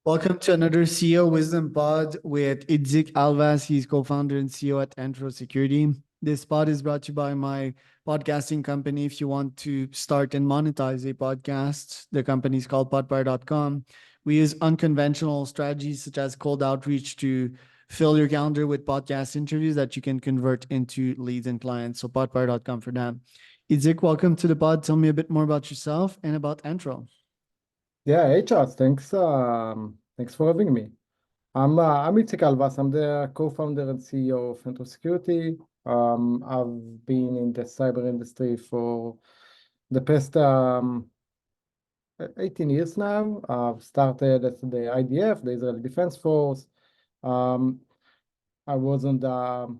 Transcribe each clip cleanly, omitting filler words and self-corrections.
Welcome to another CEO Wisdom Pod with Itzik Alvas. He's co-founder and CEO at Entro Security. This pod is brought to you by my podcasting company. If you want to start and monetize a podcast, the company is called podpire.com. We use unconventional strategies such as cold outreach to fill your calendar with podcast interviews that you can convert into leads and clients. So podpire.com for that. Itzik, welcome to the pod. Tell me a bit more about yourself and about Entro. Yeah, hey Charles, thanks for having me. I'm Itzik Alvas. I'm the co-founder and CEO of Entro Security. I've been in the cyber industry for the past 18 years now. I've started at the IDF, the Israeli Defense Force. Um, I was on the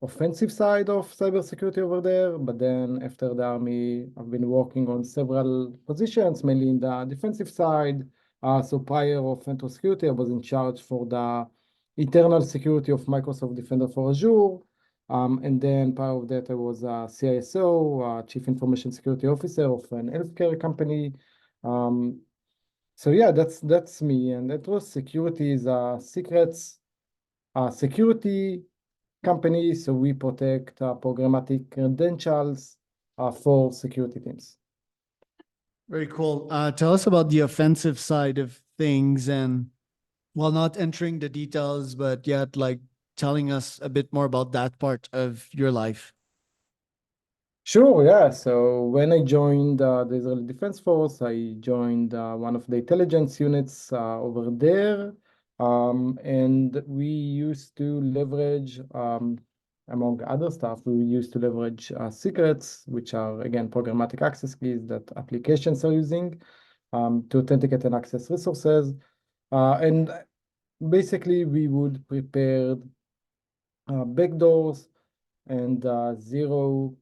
offensive side of cybersecurity over there, but then after the army, I've been working on several positions, mainly in the defensive side. So prior of Entro Security, I was in charge for the internal security of Microsoft Defender for Azure. And then part of that, I was a CISO, Chief Information Security Officer of an healthcare company. So yeah, that's me. And Entro Security is a security company, so we protect programmatic credentials for security teams. Very cool. Tell us about the offensive side of things and while not entering the details, but yet like telling us a bit more about that part of your life. Sure, yeah. So when I joined the Israeli Defense Force, I joined one of the intelligence units over there. And we used to leverage, among other stuff, we used to leverage secrets, which are, again, programmatic access keys that applications are using to authenticate and access resources. And basically, we would prepare backdoors and zero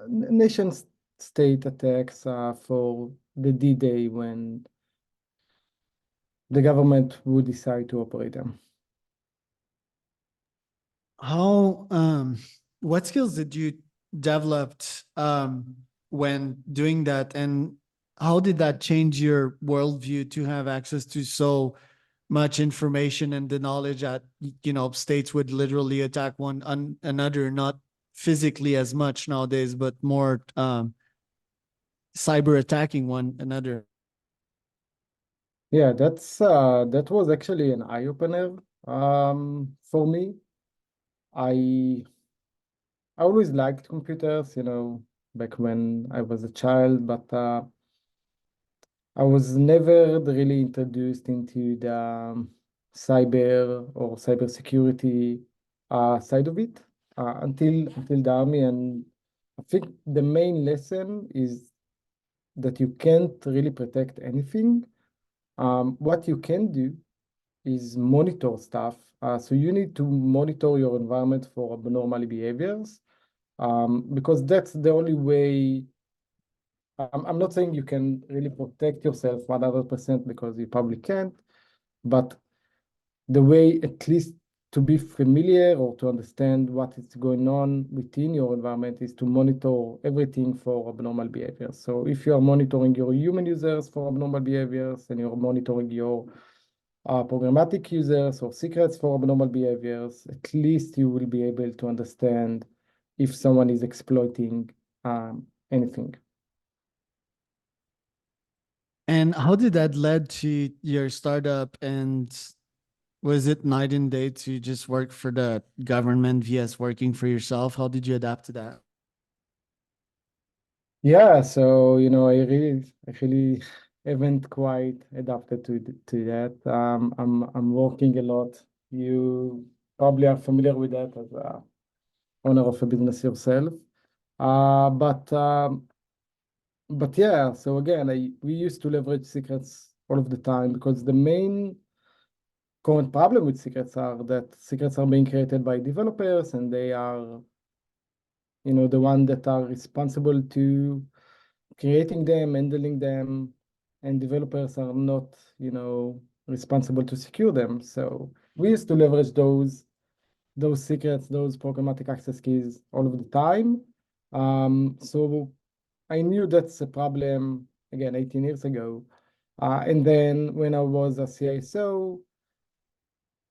nation state attacks for the D-Day when the government would decide to operate them. How what skills did you developed when doing that, and how did that change your worldview to have access to so much information and the knowledge that states would literally attack another, not physically as much nowadays, but more cyber attacking one another? Yeah, that was actually an eye-opener for me. I always liked computers, back when I was a child, but I was never really introduced into the cyber or cybersecurity side of it until the army. And I think the main lesson is that you can't really protect anything. What you can do is monitor stuff. So you need to monitor your environment for abnormal behaviors because that's the only way. I'm not saying you can really protect yourself 100% because you probably can't, but the way at least to be familiar or to understand what is going on within your environment is to monitor everything for abnormal behaviors. So if you are monitoring your human users for abnormal behaviors and you're monitoring your programmatic users or secrets for abnormal behaviors, at least you will be able to understand if someone is exploiting anything. And how did that lead to your startup? And was it night and day to just work for the government vs working for yourself? How did you adapt to that? Yeah, so I really haven't quite adapted to that. I'm working a lot. You probably are familiar with that as a owner of a business yourself. Uh, but um, but yeah, so again, we used to leverage secrets all of the time because the main current problem with secrets are that secrets are being created by developers and they are, the one that are responsible to creating them, handling them, and developers are not, responsible to secure them. So we used to leverage those secrets, those programmatic access keys all of the time. So I knew that's a problem, again, 18 years ago. And then when I was a CISO,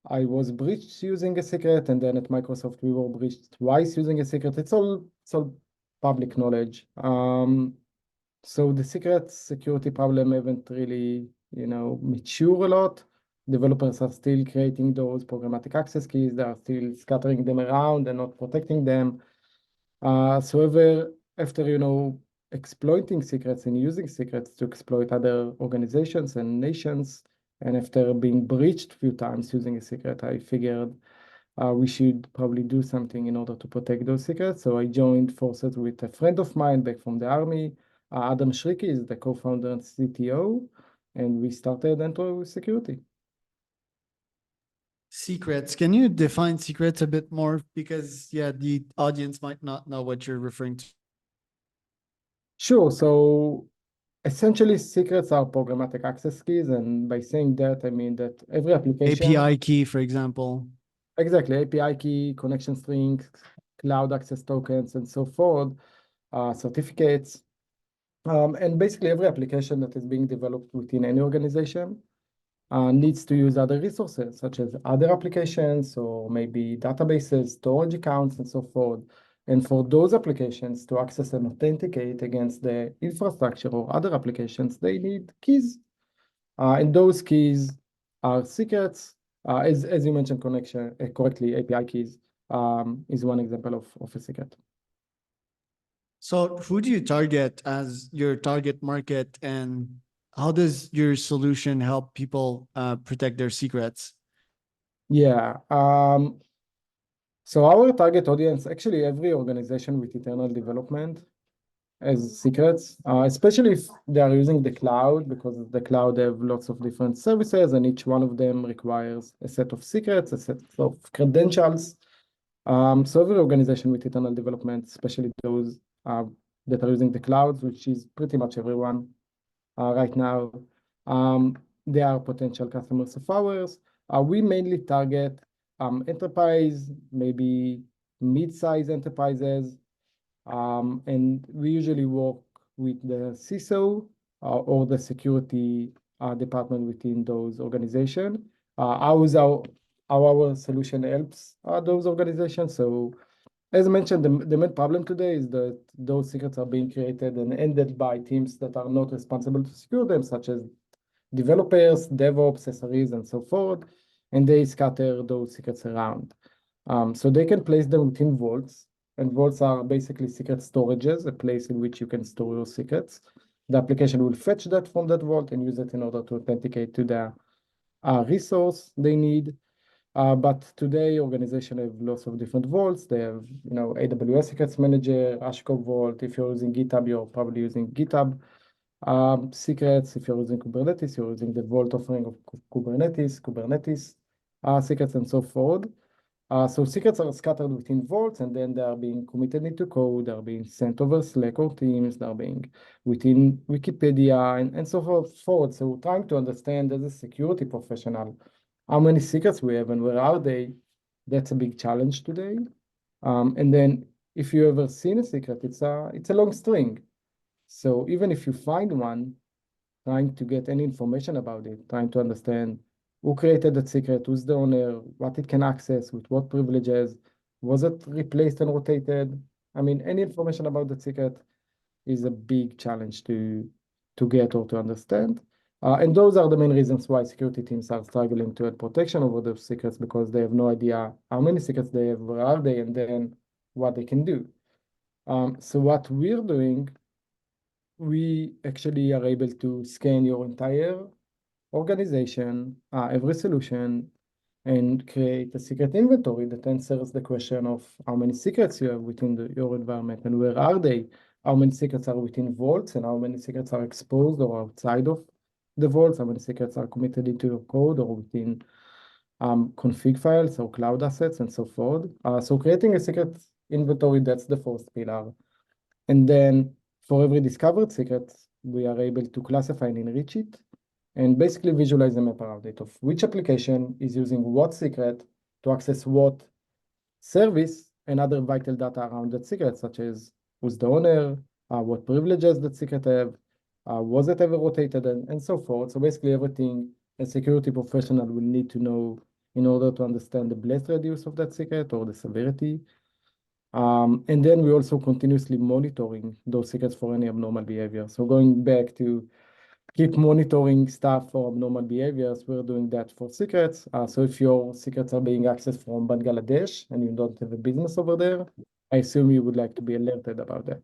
I was breached using a secret, and then at Microsoft we were breached twice using a secret. It's all public knowledge. So the secret security problem haven't really, mature a lot. Developers are still creating those programmatic access keys. They are still scattering them around and not protecting them. So after exploiting secrets and using secrets to exploit other organizations and nations, and after being breached a few times using a secret, I figured we should probably do something in order to protect those secrets. So I joined forces with a friend of mine back from the army. Adam Shriki is the co-founder and CTO, and we started Entro Security. Secrets. Can you define secrets a bit more? Because the audience might not know what you're referring to. Sure. So essentially, secrets are programmatic access keys, and by saying that, I mean that every application API key, for example. Exactly, API key, connection strings, cloud access tokens, and so forth, certificates. And basically every application that is being developed within any organization needs to use other resources, such as other applications or maybe databases, storage accounts, and so forth. And for those applications to access and authenticate against the infrastructure or other applications, they need keys. And those keys are secrets. As you mentioned correctly, API keys is one example of a secret. So who do you target as your target market, and how does your solution help people protect their secrets? Yeah. So our target audience, actually every organization with internal development as secrets, especially if they are using the cloud, because the cloud have lots of different services and each one of them requires a set of secrets, a set of credentials. So every organization with internal development, especially those that are using the clouds, which is pretty much everyone right now, they are potential customers of ours. We mainly target enterprise, maybe mid-size enterprises, and we usually work with the CISO or the security department within those organizations. How our solution helps those organizations. So as I mentioned, the main problem today is that those secrets are being created and ended by teams that are not responsible to secure them, such as developers, DevOps, SREs, and so forth, and they scatter those secrets around. So they can place them within vaults, and vaults are basically secret storages, a place in which you can store your secrets. The application will fetch that from that vault and use it in order to authenticate to the resource they need. But today, organizations have lots of different vaults. They have, AWS Secrets Manager, HashiCorp Vault. If you're using GitHub, you're probably using GitHub secrets. If you're using Kubernetes, you're using the vault offering of Kubernetes secrets, and so forth. So secrets are scattered within vaults, and then they are being committed into code. They are being sent over Slack or Teams. They are being within Wikipedia and so forth. So trying to understand as a security professional how many secrets we have and where are they, that's a big challenge today. And then if you ever seen a secret, it's a long string. So even if you find one, trying to get any information about it, trying to understand who created that secret, who's the owner, what it can access, with what privileges, was it replaced and rotated? I mean, any information about that secret is a big challenge to get or to understand. And those are the main reasons why security teams are struggling to add protection over those secrets, because they have no idea how many secrets they have, where are they, and then what they can do. So what we're doing, we actually are able to scan your entire organization, every solution, and create a secret inventory that answers the question of how many secrets you have within your environment and where are they, how many secrets are within vaults, and how many secrets are exposed or outside of the vaults, how many secrets are committed into your code or within config files or cloud assets, and so forth. So creating a secret inventory, that's the first pillar. And then for every discovered secret, we are able to classify and enrich it, and basically visualize the map around it of which application is using what secret to access what service, and other vital data around that secret, such as who's the owner, what privileges that secret have, Was it ever rotated, and so forth. So basically everything a security professional will need to know in order to understand the blast radius of that secret or the severity. And then we also continuously monitoring those secrets for any abnormal behavior. So going back to keep monitoring stuff for abnormal behaviors, we're doing that for secrets. So if your secrets are being accessed from Bangladesh and you don't have a business over there, I assume you would like to be alerted about that.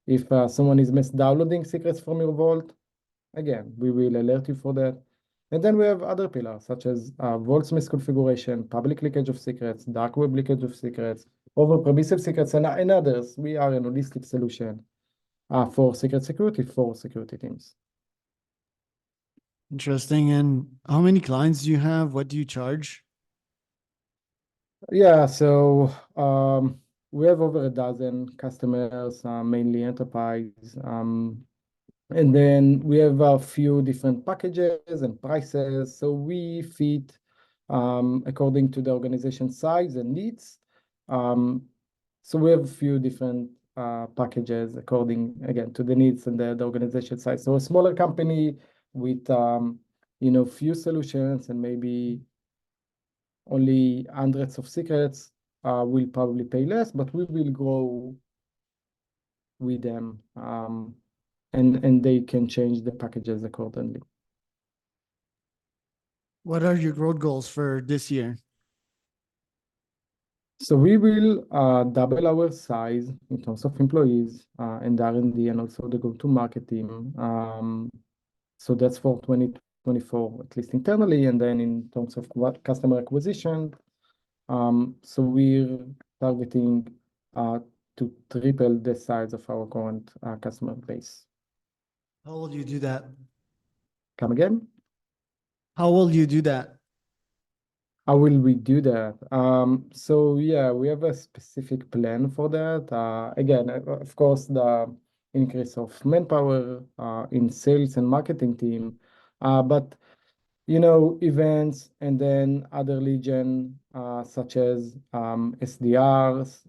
If someone is downloading secrets from your vault, again, we will alert you for that. And then we have other pillars such as vaults misconfiguration, public leakage of secrets, dark web leakage of secrets, over permissive secrets, and others. We are an holistic solution for secret security for security teams. Interesting. And how many clients do you have? What do you charge? Yeah, so we have over a dozen customers, mainly enterprise. And then we have a few different packages and prices. So we fit according to the organization size and needs. So we have a few different packages according, again, to the needs and the organization size. So a smaller company with, few solutions and maybe only hundreds of secrets will probably pay less, but we will grow with them. And they can change the packages accordingly. What are your growth goals for this year? So we will double our size in terms of employees and R&D and also the go-to-market team. So that's for 2024, at least internally, and then in terms of customer acquisition. So we're targeting to triple the size of our current customer base. How will you do that? Come again? How will you do that? How will we do that? So yeah, we have a specific plan for that. Again, of course, the increase of manpower in sales and marketing team, but events and then other legion such as SDRs,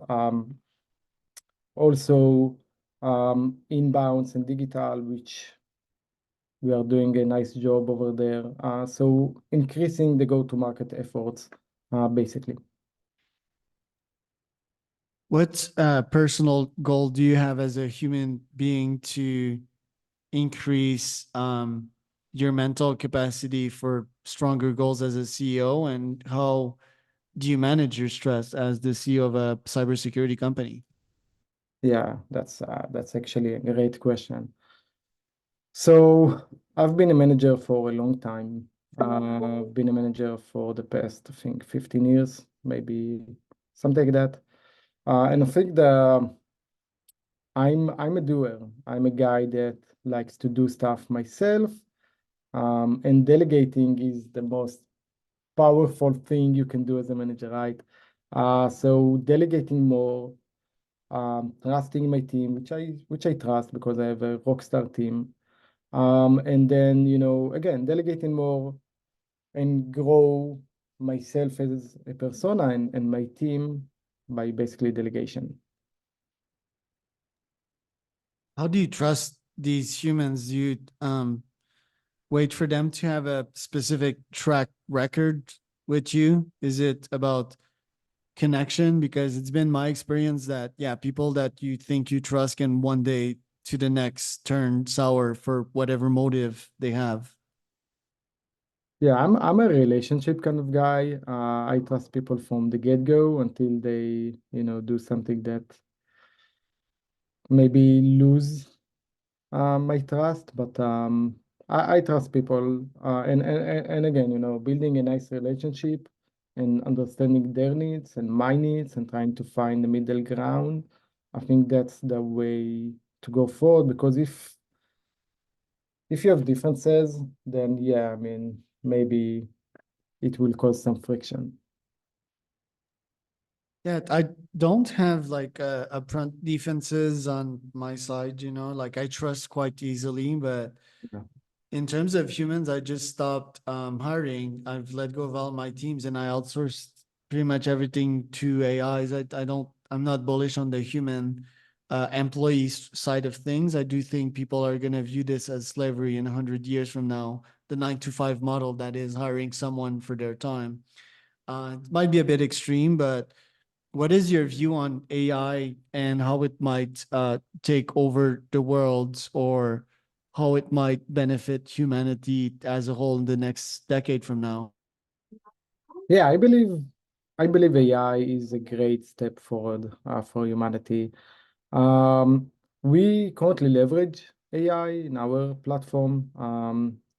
also inbounds and digital, which we are doing a nice job over there. So increasing the go-to-market efforts, basically. What personal goal do you have as a human being to increase your mental capacity for stronger goals as a CEO? And how do you manage your stress as the CEO of a cybersecurity company? Yeah, that's actually a great question. So I've been a manager for a long time. I've been a manager for the past, I think, 15 years, maybe something like that. And I think I'm a doer. I'm a guy that likes to do stuff myself. And delegating is the most powerful thing you can do as a manager, right? So delegating more, trusting my team, which I trust because I have a rock star team. And then, again, delegating more and grow myself as a persona and my team by basically delegation. How do you trust these humans? Do you wait for them to have a specific track record with you? Is it about connection? Because it's been my experience that, yeah, people that you think you trust can one day to the next turn sour for whatever motive they have. Yeah, I'm a relationship kind of guy. I trust people from the get-go until they, do something that maybe lose my trust. But I trust people, and again, building a nice relationship and understanding their needs and my needs and trying to find the middle ground. I think that's the way to go forward, because if you have differences, then yeah, I mean, maybe it will cause some friction. Yeah, I don't have like upfront defenses on my side, like I trust quite easily, but Yeah. in terms of humans, I just stopped hiring. I've let go of all my teams and I outsourced pretty much everything to AIs. I'm not bullish on the human employee side of things. I do think people are going to view this as slavery in 100 years from now, the 9 to 5 model that is hiring someone for their time. It might be a bit extreme, but what is your view on AI and how it might take over the world, or how it might benefit humanity as a whole in the next decade from now? Yeah, I believe AI is a great step forward for humanity. Um, we currently leverage AI in our platform.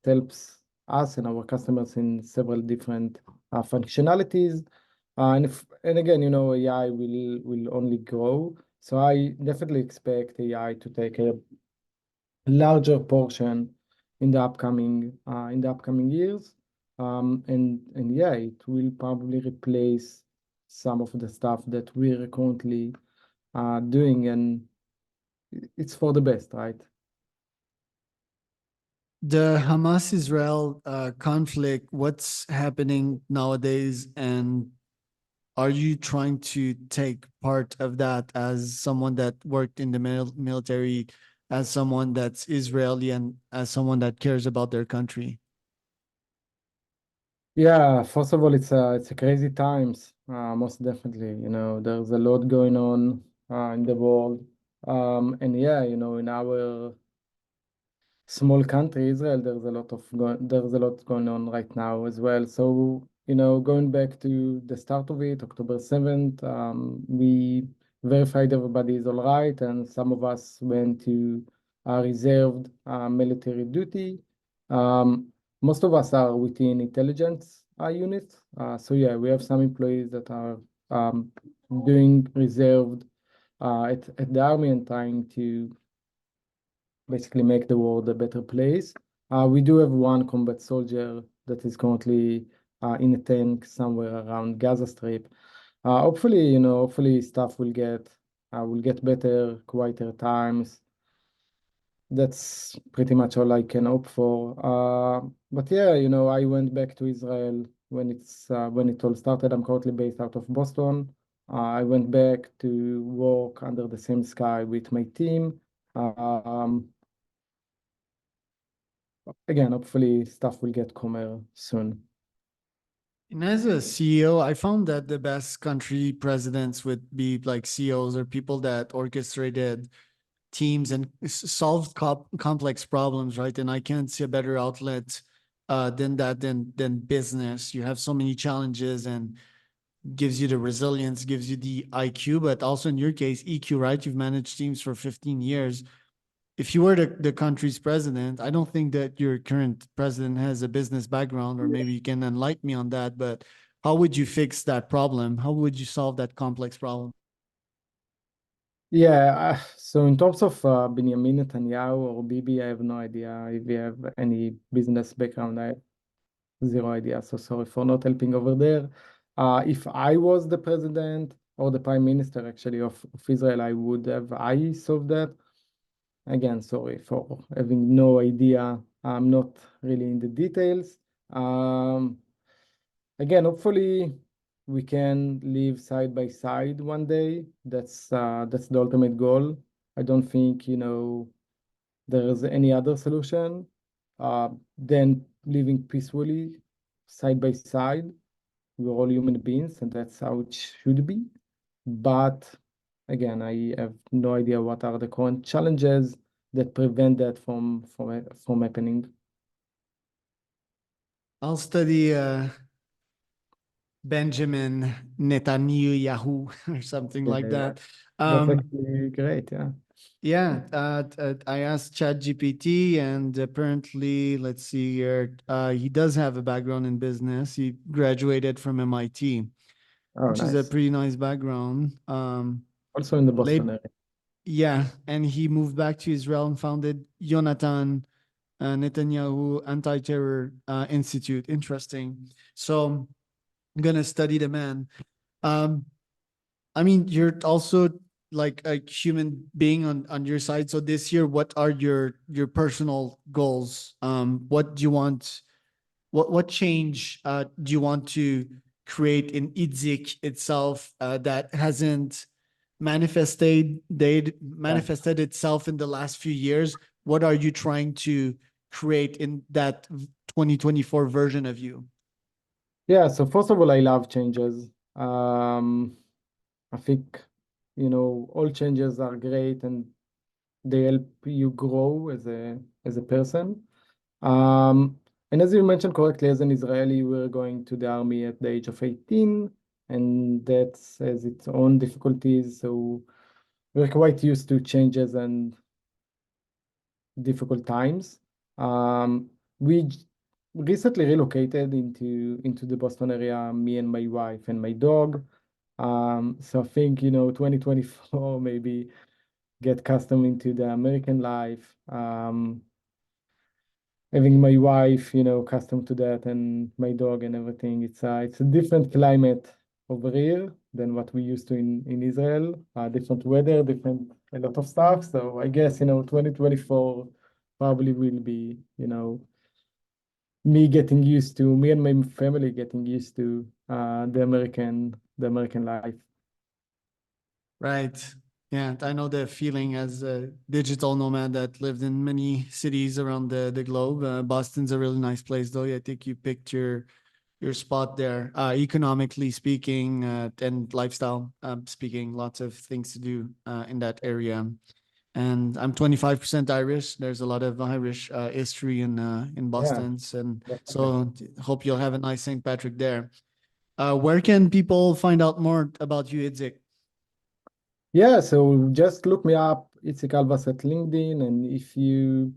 It helps us and our customers in several different functionalities. And again, AI will only grow. So I definitely expect AI to take a larger portion in the upcoming years. And yeah, it will probably replace some of the stuff that we're currently doing, and it's for the best, right? The Hamas-Israel conflict, what's happening nowadays, and are you trying to take part of that as someone that worked in the military, as someone that's Israeli, and as someone that cares about their country? Yeah, first of all, it's a crazy times, most definitely. There's a lot going on in the world. And yeah, in our small country, Israel, there's a lot going on right now as well. So, going back to the start of it, October 7th, we verified everybody is all right, and some of us went to reserved military duty. Um, Most of us are within intelligence units. So yeah, we have some employees that are doing reserved at the army and trying to basically make the world a better place. We do have one combat soldier that is currently in a tank somewhere around Gaza Strip. Hopefully stuff will get better, quieter times. That's pretty much all I can hope for. But yeah, I went back to Israel when it all started. I'm currently based out of Boston. I went back to work under the same sky with my team. Um, Again, hopefully stuff will get calmer soon. And as a CEO, I found that the best country presidents would be like CEOs or people that orchestrated teams and solved complex problems, right? And I can't see a better outlet than that than business. You have so many challenges and gives you the resilience, gives you the IQ, but also in your case, EQ, right? You've managed teams for 15 years. If you were the country's president, I don't think that your current president has a business background, or maybe you can enlighten me on that. But how would you fix that problem? How would you solve that complex problem? Yeah, so in terms of Benjamin Netanyahu or Bibi, I have no idea if you have any business background. I have zero idea. So sorry for not helping over there. If I was the president or the prime minister actually of Israel, I solved that. Again, sorry for having no idea. I'm not really in the details. Um, Again, hopefully we can live side by side one day. That's the ultimate goal. I don't think, there is any other solution than living peacefully side by side. We're all human beings, and that's how it should be. But again, I have no idea what are the current challenges that prevent that from happening. I'll study Benjamin Netanyahu or something Yeah, like yeah. that. That's Um, actually great. Yeah. yeah, I asked ChatGPT, and apparently, let's see here, he does have a background in business. He graduated from MIT, Oh, which is a nice. pretty nice background. Also in the Late, Boston area. yeah, and he moved back to Israel and founded Yonatan Netanyahu Anti-Terror Institute. Interesting. So I'm gonna study the man. Um, I mean, you're also like a human being on your side. So this year, what are your personal goals? What do you want? What change do you want to create in Itzik itself that hasn't manifested itself in the last few years? What are you trying to create in that 2024 version of you? Yeah, so first of all, I love changes. I think, all changes are great and they help you grow as a person. And as you mentioned correctly, as an Israeli, we're going to the army at the age of 18, and that has its own difficulties. So we're quite used to changes and difficult times. We recently relocated into the Boston area, me and my wife and my dog. So I think, 2024 maybe get accustomed into the American life. Having my wife, accustomed to that, and my dog and everything. It's a different climate over here than what we used to in Israel. Different weather, different a lot of stuff. So I guess 2024 probably will be me and my family getting used to the American life. Right. Yeah, I know the feeling as a digital nomad that lived in many cities around the globe. Boston's a really nice place, though. I think you picked your spot there. Economically speaking, and lifestyle speaking, lots of things to do in that area. And I'm 25% Irish. There's a lot of Irish history in Yeah, Boston, and definitely. so hope you'll have a nice St. Patrick there. Where can people find out more about you, Itzik? Yeah, so just look me up, Itzik Alvas at LinkedIn, and if you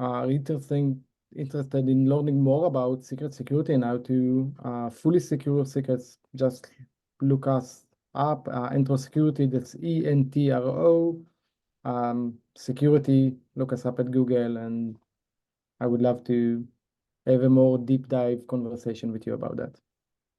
are interested in learning more about security and how to fully secure secrets, just look us up, Entro Security, that's ENTRO, security, look us up at Google, and I would love to have a more deep dive conversation with you about that.